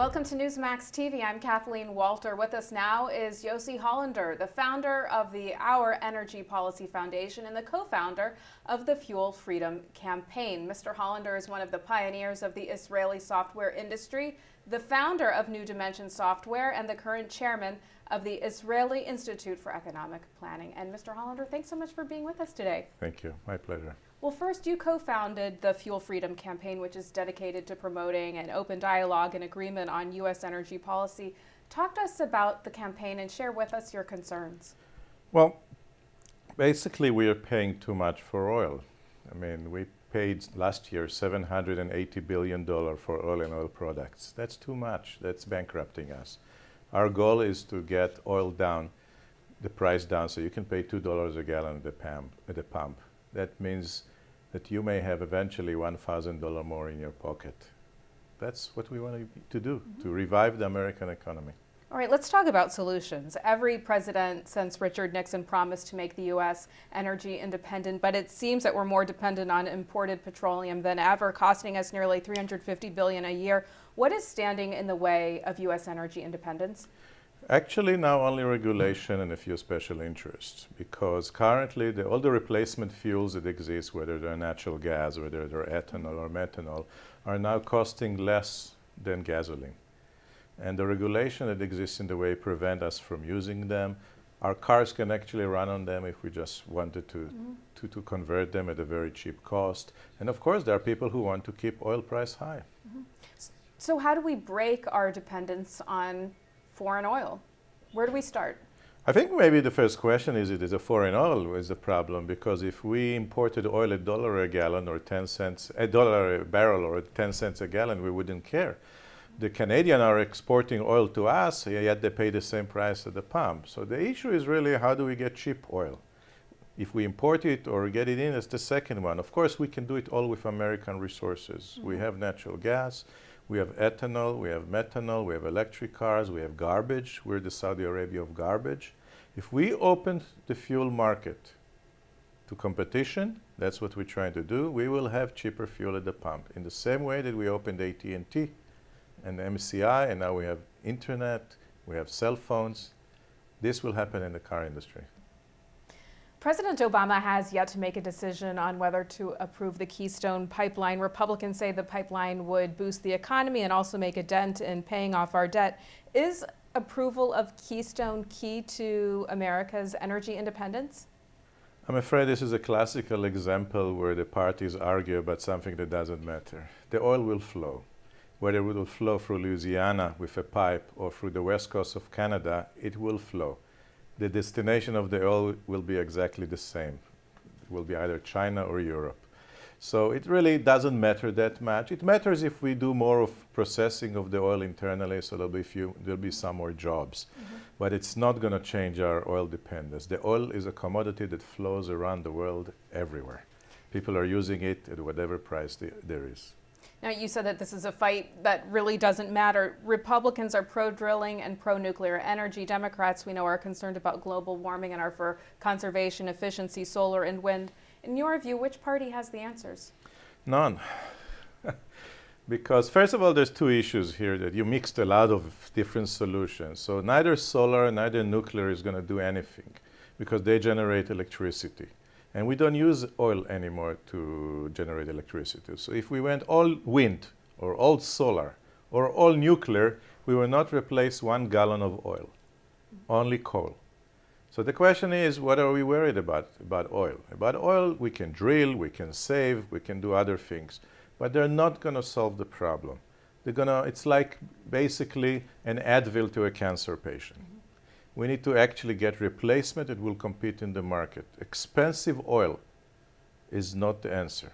Welcome to Newsmax TV. I'm Kathleen Walter. With us now is Yossie Hollander, the founder of the Our Energy Policy Foundation and the co-founder of the Fuel Freedom Campaign. Mr. Hollander is one of the pioneers of the Israeli software industry, the founder of New Dimension Software, and the current chairman of the Israeli Institute for Economic Planning. And Mr. Hollander, thanks so much for being with us today. Thank you. My pleasure. Well, first, you co-founded the Fuel Freedom Campaign, which is dedicated to promoting an open dialogue and agreement on U.S. energy policy. Talk to us about the campaign and share with us your concerns. Well, basically, we are paying too much for oil. I mean, we paid last year $780 billion for oil and oil products. That's too much. That's bankrupting us. Our goal is to get oil down, the price down, so you can pay $2 a gallon at the pump. That means that you may have eventually $1,000 more in your pocket. That's what we want to do, to revive the American economy. All right, let's talk about solutions. Every president since Richard Nixon promised to make the U.S. energy independent, but it seems that we're more dependent on imported petroleum than ever, costing us nearly $350 billion a year. What is standing in the way of U.S. energy independence? Actually, now only regulation and a few special interests, because currently all the replacement fuels that exist, whether they're natural gas, whether they're ethanol or methanol, are now costing less than gasoline. And the regulation that exists in the way prevent us from using them. Our cars can actually run on them if we just wanted to convert them at a very cheap cost. And of course, there are people who want to keep oil price high. So how do we break our dependence on foreign oil? Where do we start? I think maybe the first question is, it is a foreign oil is the problem, because if we imported oil at $1 a gallon or 10 cents, $1 a barrel or 10 cents a gallon, we wouldn't care. The Canadians are exporting oil to us, yet they pay the same price at the pump. So the issue is really, how do we get cheap oil? If we import it or get it in, it's the second one. Of course, we can do it all with American resources. We have natural gas, we have ethanol, we have methanol, we have electric cars, we have garbage. We're the Saudi Arabia of garbage. If we opened the fuel market to competition, that's what we're trying to do, we will have cheaper fuel at the pump. In the same way that we opened AT&T and MCI, and now we have internet, we have cell phones. This will happen in the car industry. President Obama has yet to make a decision on whether to approve the Keystone Pipeline. Republicans say the pipeline would boost the economy and also make a dent in paying off our debt. Is approval of Keystone key to America's energy independence? I'm afraid this is a classical example where the parties argue about something that doesn't matter. The oil will flow. Whether it will flow through Louisiana with a pipe or through the west coast of Canada, it will flow. The destination of the oil will be exactly the same. It will be either China or Europe. So it really doesn't matter that much. It matters if we do more of processing of the oil internally, so there'll be some more jobs. But it's not going to change our oil dependence. The oil is a commodity that flows around the world everywhere. People are using it at whatever price there is. Now, you said that this is a fight that really doesn't matter. Republicans are pro-drilling and pro-nuclear energy. Democrats, we know, are concerned about global warming and are for conservation, efficiency, solar and wind. In your view, which party has the answers? None. Because first of all, there's two issues here that you mixed a lot of different solutions. So neither solar, neither nuclear is going to do anything because they generate electricity. And we don't use oil anymore to generate electricity. So if we went all wind or all solar or all nuclear, we will not replace 1 gallon of oil, only coal. So the question is, what are we worried about oil? About oil, we can drill, we can save, we can do other things, but they're not going to solve the problem. It's like basically an Advil to a cancer patient. We need to actually get replacement that will compete in the market. Expensive oil is not the answer.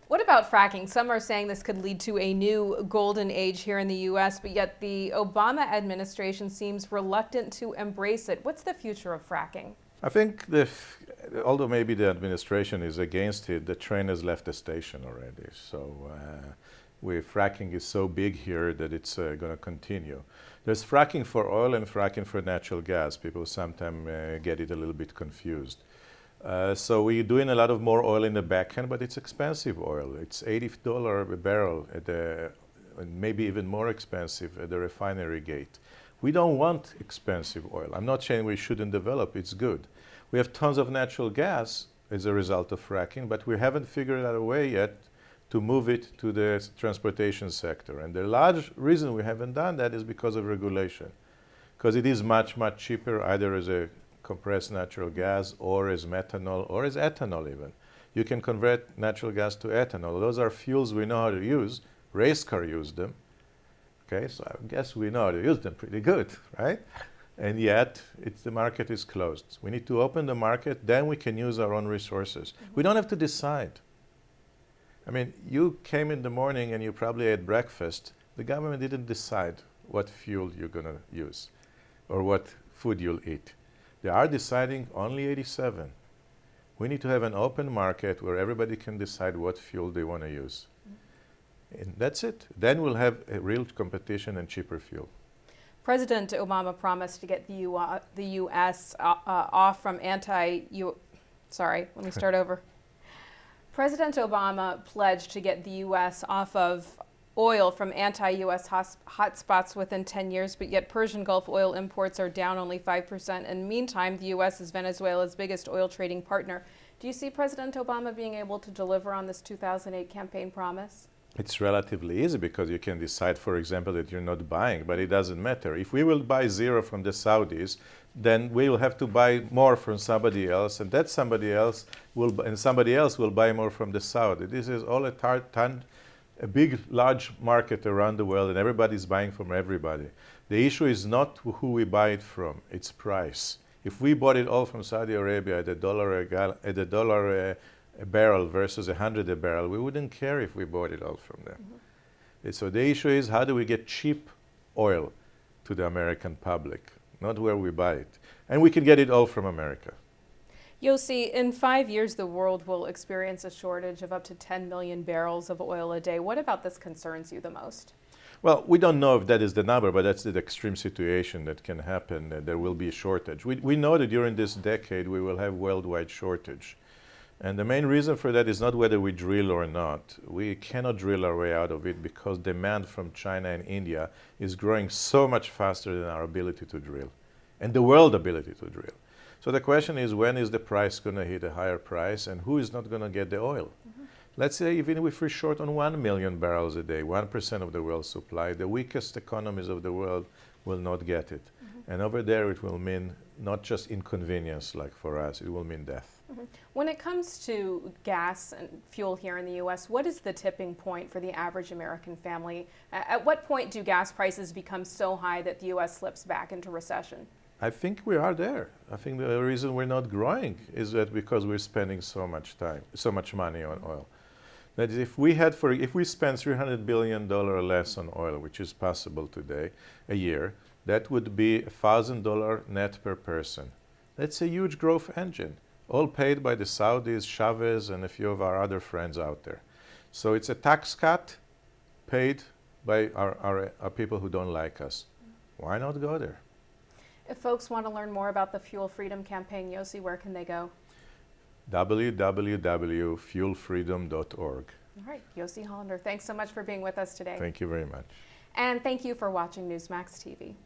What about fracking? Some are saying this could lead to a new golden age here in the U.S., but yet the Obama administration seems reluctant to embrace it. What's the future of fracking? I think although maybe the administration is against it, the train has left the station already. So fracking is so big here that it's going to continue. There's fracking for oil and fracking for natural gas. People sometimes get it a little bit confused. So we're doing a lot of more oil in the back end, but it's expensive oil. It's $80 a barrel at the and maybe even more expensive at the refinery gate. We don't want expensive oil. I'm not saying we shouldn't develop, it's good. We have tons of natural gas as a result of fracking, but we haven't figured out a way yet to move it to the transportation sector. And the large reason we haven't done that is because of regulation. Because it is much, much cheaper either as a compressed natural gas or as methanol or as ethanol even. You can convert natural gas to ethanol. Those are fuels we know how to use. Race car use them. Okay, so I guess we know how to use them pretty good, right? And yet, the market is closed. We need to open the market, then we can use our own resources. We don't have to decide. I mean, you came in the morning and you probably ate breakfast. The government didn't decide what fuel you're going to use or what food you'll eat. They are deciding only 87. We need to have an open market where everybody can decide what fuel they want to use. And that's it. Then we'll have a real competition and cheaper fuel. President Obama promised to get the U.S. Off from President Obama pledged to get the U.S. off of oil from anti-U.S. hotspots within 10 years, but yet Persian Gulf oil imports are down only 5%. In the meantime, the U.S. is Venezuela's biggest oil trading partner. Do you see President Obama being able to deliver on this 2008 campaign promise? It's relatively easy because you can decide, for example, that you're not buying, but it doesn't matter. If we will buy zero from the Saudis, then we will have to buy more from somebody else, and that somebody else will buy more from the Saudi. This is all a big, large market around the world, and everybody's buying from everybody. The issue is not who we buy it from, it's price. If we bought it all from Saudi Arabia at $1 a barrel versus 100 a barrel, we wouldn't care if we bought it all from them. So the issue is, how do we get cheap oil to the American public, not where we buy it. And we can get it all from America. Yossi, in 5 years, the world will experience a shortage of up to 10 million barrels of oil a day. What about this concerns you the most? Well, we don't know if that is the number, but that's the extreme situation that can happen. There will be a shortage. We know that during this decade, we will have worldwide shortage. And the main reason for that is not whether we drill or not. We cannot drill our way out of it because demand from China and India is growing so much faster than our ability to drill and the world ability to drill. So the question is, when is the price going to hit a higher price and who is not going to get the oil? Let's say even if we're short on 1 million barrels a day, 1% of the world's supply, the weakest economies of the world will not get it. And over there it will mean not just inconvenience like for us, it will mean death. When it comes to gas and fuel here in the U.S., what is the tipping point for the average American family? At what point do gas prices become so high that the U.S. slips back into recession? I think we are there. I think the reason we're not growing is that because we're spending so much money on oil. That is, if we spend $300 billion less on oil, which is possible today, a year, that would be $1,000 net per person. That's a huge growth engine, all paid by the Saudis, Chavez, and a few of our other friends out there. So it's a tax cut paid by our people who don't like us. Why not go there? If folks want to learn more about the Fuel Freedom Campaign, Yossi, where can they go? www.fuelfreedom.org. All right, Yossi Hollander, thanks so much for being with us today. Thank you very much. And thank you for watching Newsmax TV.